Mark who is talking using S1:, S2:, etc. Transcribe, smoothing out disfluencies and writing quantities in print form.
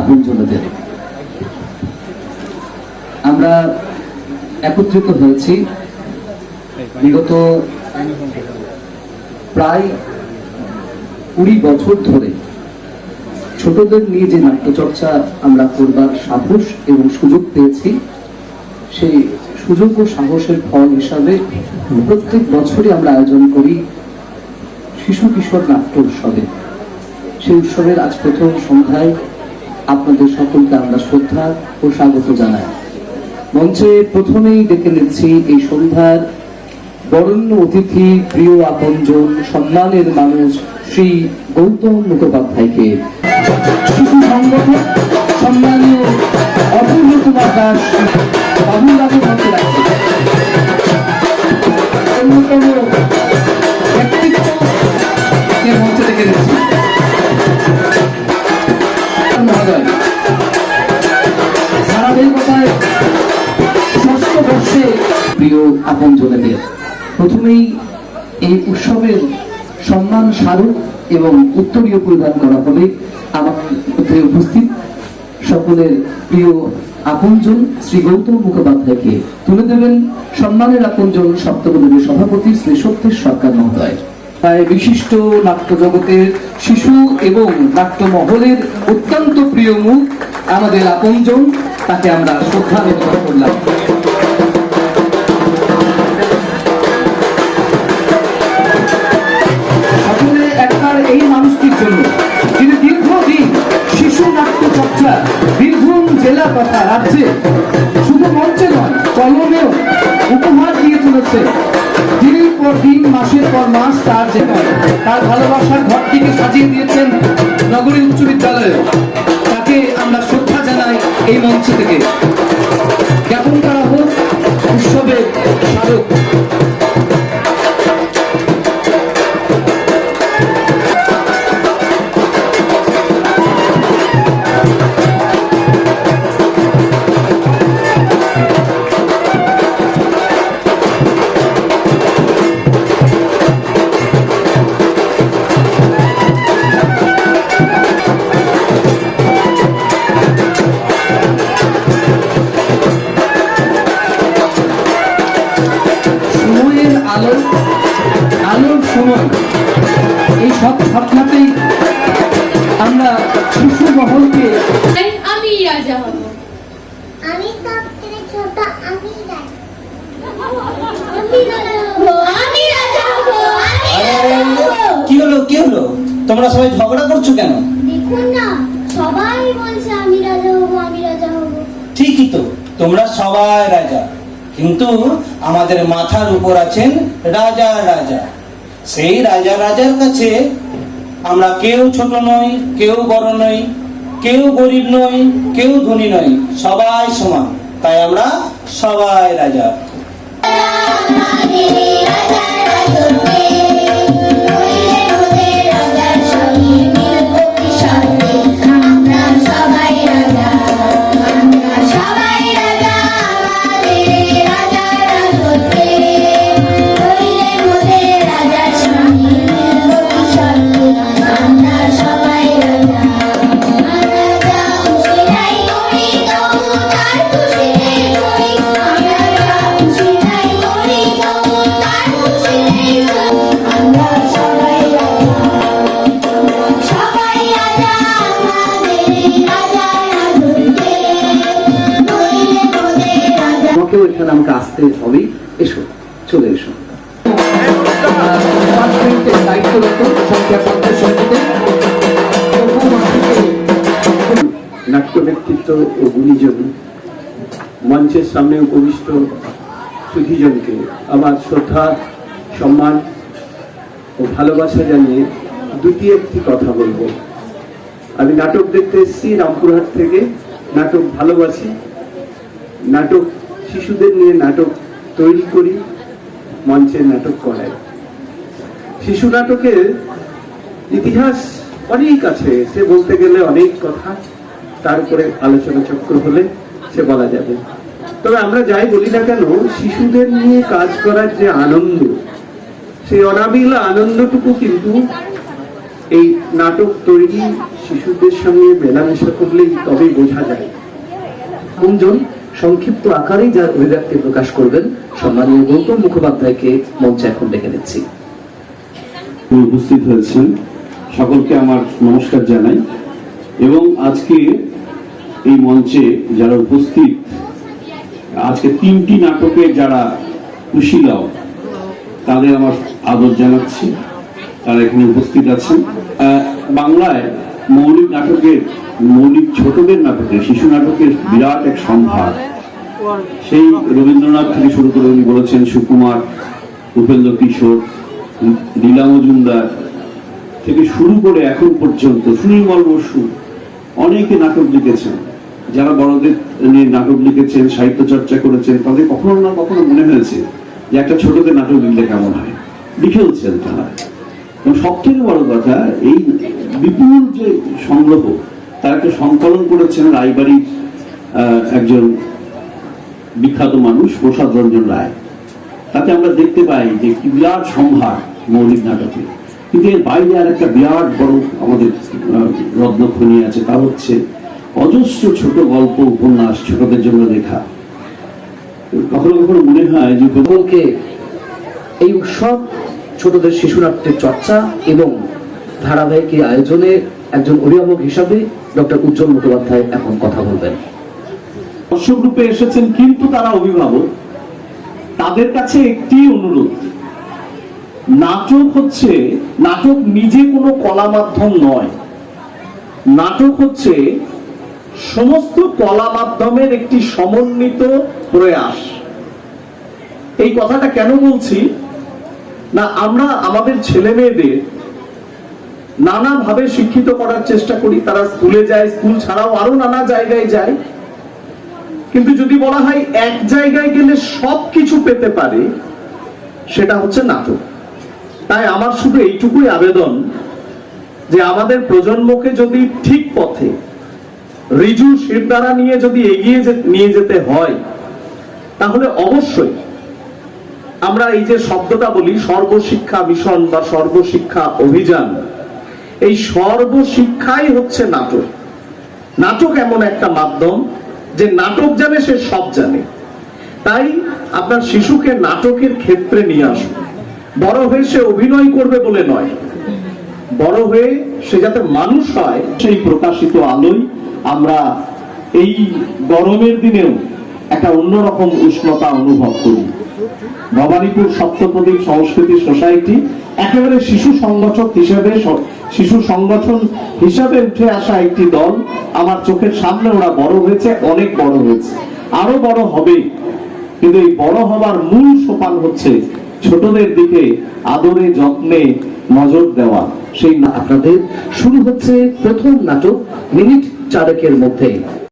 S1: আপনজনদের। আমরা একত্রিত হয়েছি বিগত প্রায় 20 বছর ধরে ছোটদের নিয়ে যে নাট্যচর্চা আমরা করবার সাহস এবং সুযোগ পেয়েছি, সেই সুযোগ ও সাহসের ফল হিসাবে প্রত্যেক বছরই আমরা আয়োজন করি শিশু কিশোর নাট্য উৎসবে। সেই উৎসবের আজ প্রথম সন্ধ্যায় আপনাদের সকলকে আমরা শ্রদ্ধা ও স্বাগত জানাই। মঞ্চে প্রথমেই ডেকে নিচ্ছি এই সন্ধ্যার বরেণ্য অতিথি, প্রিয় আপনজন, সম্মানের মানুষ শ্রী গৌতম মুখোপাধ্যায়কে। শিশু সংগঠক সম্মানীয় অপূর্ব কুমার দাস বাবুলাকে মঞ্চে রাখছে। অন্যতম ব্যক্তিত্বকে মঞ্চে ডেকে নিচ্ছি মহোদয়। ধারাবাহিকতায় ষষ্ঠ বর্ষে প্রিয় আপনজনেদের প্রথমেই এই উৎসবের সম্মান স্মারক এবং উত্তরীয় প্রদান করা হবে। আমার মধ্যে উপস্থিত সকলের প্রিয় আপনজন শ্রী গৌতম মুখোপাধ্যায়কে তুলে দেবেন সম্মানের আপনজন সপ্তপদীর সভাপতি শ্রী সত্যেশ সরকার মহোদয়। তাই বিশিষ্ট নাট্য জগতের শিশু এবং নাট্য মহলের অত্যন্ত প্রিয় মুখ আমাদের আপনজন, তাকে আমরা শ্রদ্ধা নিবেদন করলাম। সকলে একবার এই মানুষটির জন্য যিনি দীর্ঘদিন শিশু নাট্য চর্চা বীরভূম জেলা তথা রাজ্যে শুধু মঞ্চে নয় কলমেও উপহার দিয়ে চলেছে, দিনের পর দিন মাসের পর মাস তার জীবন তার ভালোবাসার ঘরটিকে সাজিয়ে দিয়েছেন নগরী উচ্চ বিদ্যালয়ে। তাকে আমরা শ্রদ্ধা জানাই এই মঞ্চ থেকে। জ্ঞাপন করা হোক উৎসবের স্মারক। আলোর সময় এই সব ভাবনাতেই আমরা শিশু মহলকে
S2: আমি রাজা হব,
S3: আমি সবথেকে ছোট, আমি রাজা হব।
S4: কি হলো তোমরা সবাই ঝগড়া করছো কেন?
S3: দেখুন না, সবাই বলছে আমি রাজা হব, আমি রাজা হব।
S4: ঠিকই তো, তোমরা সবাই রাজা, কিন্তু আমাদের মাথার উপর আছেন রাজা রাজা। সেই রাজা রাজার কাছে আমরা কেউ ছোট নই, কেউ বড় নই, কেউ গরিব নই, কেউ ধনী নই, সবাই সমান। তাই আমরা সবাই রাজা।
S1: এখানে আমাকে আসতে হবে। এসো, চলে এসো।
S5: নাট্য ব্যক্তিত্ব ও গুণীজন মঞ্চের সামনে উপবিষ্ট সুধীজনকে আমার শ্রদ্ধা, সম্মান ও ভালোবাসা জানিয়ে দুটি একটি কথা বলবো। আমি নাটক দেখতে এসেছি রামপুরহাট থেকে, নাটক ভালোবাসি, নাটক শিশুদের নিয়ে নাটক তৈরি করি, মঞ্চের নাটক করাই। শিশু নাটকের ইতিহাস অনেক আছে, সে বলতে গেলে অনেক কথা, তার উপরে আলোচনা চক্র হলে সে বলা যাবে। তবে আমরা যাই বলি না কেন, শিশুদের নিয়ে কাজ করার যে আনন্দ, সেই অনাবিল আনন্দটুকু কিন্তু এই নাটক তৈরি শিশুদের সঙ্গে মেলামেশা করলেই তবেই বোঝা যায়।
S1: গুঞ্জন সংক্ষিপ্ত আকারেই যার অভিব্যক্তি প্রকাশ করবেন সম্মানীয় গৌতম মুখোপাধ্যায়কে মঞ্চে এখন ডেকে নিচ্ছি।
S6: উপস্থিত হয়েছেন সকলকে আমার নমস্কার জানাই, এবং আজকে এই মঞ্চে যারা উপস্থিত, আজকে 3টি নাটকে যারা কুশীলব তাদের আমার আদর জানাচ্ছি, তারা এখানে উপস্থিত আছেন। বাংলায় মৌলিক ছোটদের নাটকে, শিশু নাটকের বিরাট এক সম্ভার। সেই রবীন্দ্রনাথ থেকে শুরু করে উনি বলেছেন সুকুমার, উপেন্দ্র কিশোর, লীলা মজুমদার থেকে শুরু করে এখন পর্যন্ত সুনির্মল বসু অনেকে নাটক লিখেছেন। যারা বড়দের নিয়ে নাটক লিখেছেন, সাহিত্য চর্চা করেছেন, তাদের কখনো না কখনো মনে হয়েছে যে একটা ছোটদের নাটক লিখলে কেমন হয়, লিখেওছেন তারা। এবং সব থেকে বড় কথা, এই বিপুল যে সংগ্রহ, তার একটা সংকলন করেছেন রায়বাড়ির একজন বিখ্যাত মানুষ প্রসাদ রঞ্জন রায়। তাতে আমরা দেখতে পাই যে কি বিরাট সম্ভার মৌলিক নাটকে। কিন্তু এর বাইরে আর একটা বিরাট বড় আমাদের রত্নখনি আছে, তা হচ্ছে অজস্র ছোট গল্প, উপন্যাস ছোটদের জন্য লেখা। কখনো কখনো মনে হয় যে
S1: সকলকে এই উৎসব, ছোটদের শিশু নাট্যের চর্চা এবং ধারাবাহিক আয়োজনে একজন অভিভাবক হিসাবে ডক্টর উজ্জ্বল মুখোপাধ্যায় এখন কথা বলবেন।
S6: দর্শক রূপে এসেছেন, কিন্তু তারা অভিভাবক। তাদের কাছে একটি অনুরোধ, নাটক নিজে কোনো কলা মাধ্যম নয়। নাটক হচ্ছে সমস্ত কলা মাধ্যমের একটি সমন্বিত প্রয়াস। এই কথাটা কেন বলছি না, আমরা আমাদের ছেলে মেয়েদের নানাভাবে শিক্ষিত করার চেষ্টা করি। তারা স্কুলে যায়, স্কুল ছাড়াও আরো নানা জায়গায় যায়, কিন্তু যদি বলা হয় এক জায়গায় গেলে সবকিছু পেতে পারে, সেটা হচ্ছে নাটক। তাই আমার শুধু এইটুকুই আবেদন যে আমাদের প্রজন্মকে যদি ঠিক পথে ঋজু শিরদাঁড়া নিয়ে যদি এগিয়ে নিয়ে যেতে হয়, তাহলে অবশ্যই আমরা এই যে শব্দটা বলি সর্বশিক্ষা মিশন বা সর্বশিক্ষা অভিযান, এই সর্বশিক্ষাই হচ্ছে নাটক। নাটক এমন একটা মাধ্যম যে নাটক জানে সে সব জানে। তাই আপনার শিশুকে নাটকের ক্ষেত্রে নিয়ে আসুন। বড় হয়ে সে অভিনয় করবে বলে নয়, বড় হয়ে সে যাতে মানুষ হয়, সেই প্রকাশিত আলোয় আমরা এই গরমের দিনেও একটা অন্যরকম উষ্ণতা অনুভব করি। ভবানীপুর সপ্তপ্রদীপ সংস্কৃতি সোসাইটি একেবারে শিশু সংগঠন হিসাবে উঠে আসা একটি দল। আমার চোখের সামনে ওরা বড় হয়েছে, অনেক বড় হয়েছে, আরো বড় হবে। কিন্তু এই বড় হবার মূল সোপান হচ্ছে ছোটদের দিকে আদরে যত্নে নজর দেওয়া।
S1: সেই আপনাদের শুরু হচ্ছে প্রথম নাটক মিনিট চারেকের মধ্যে।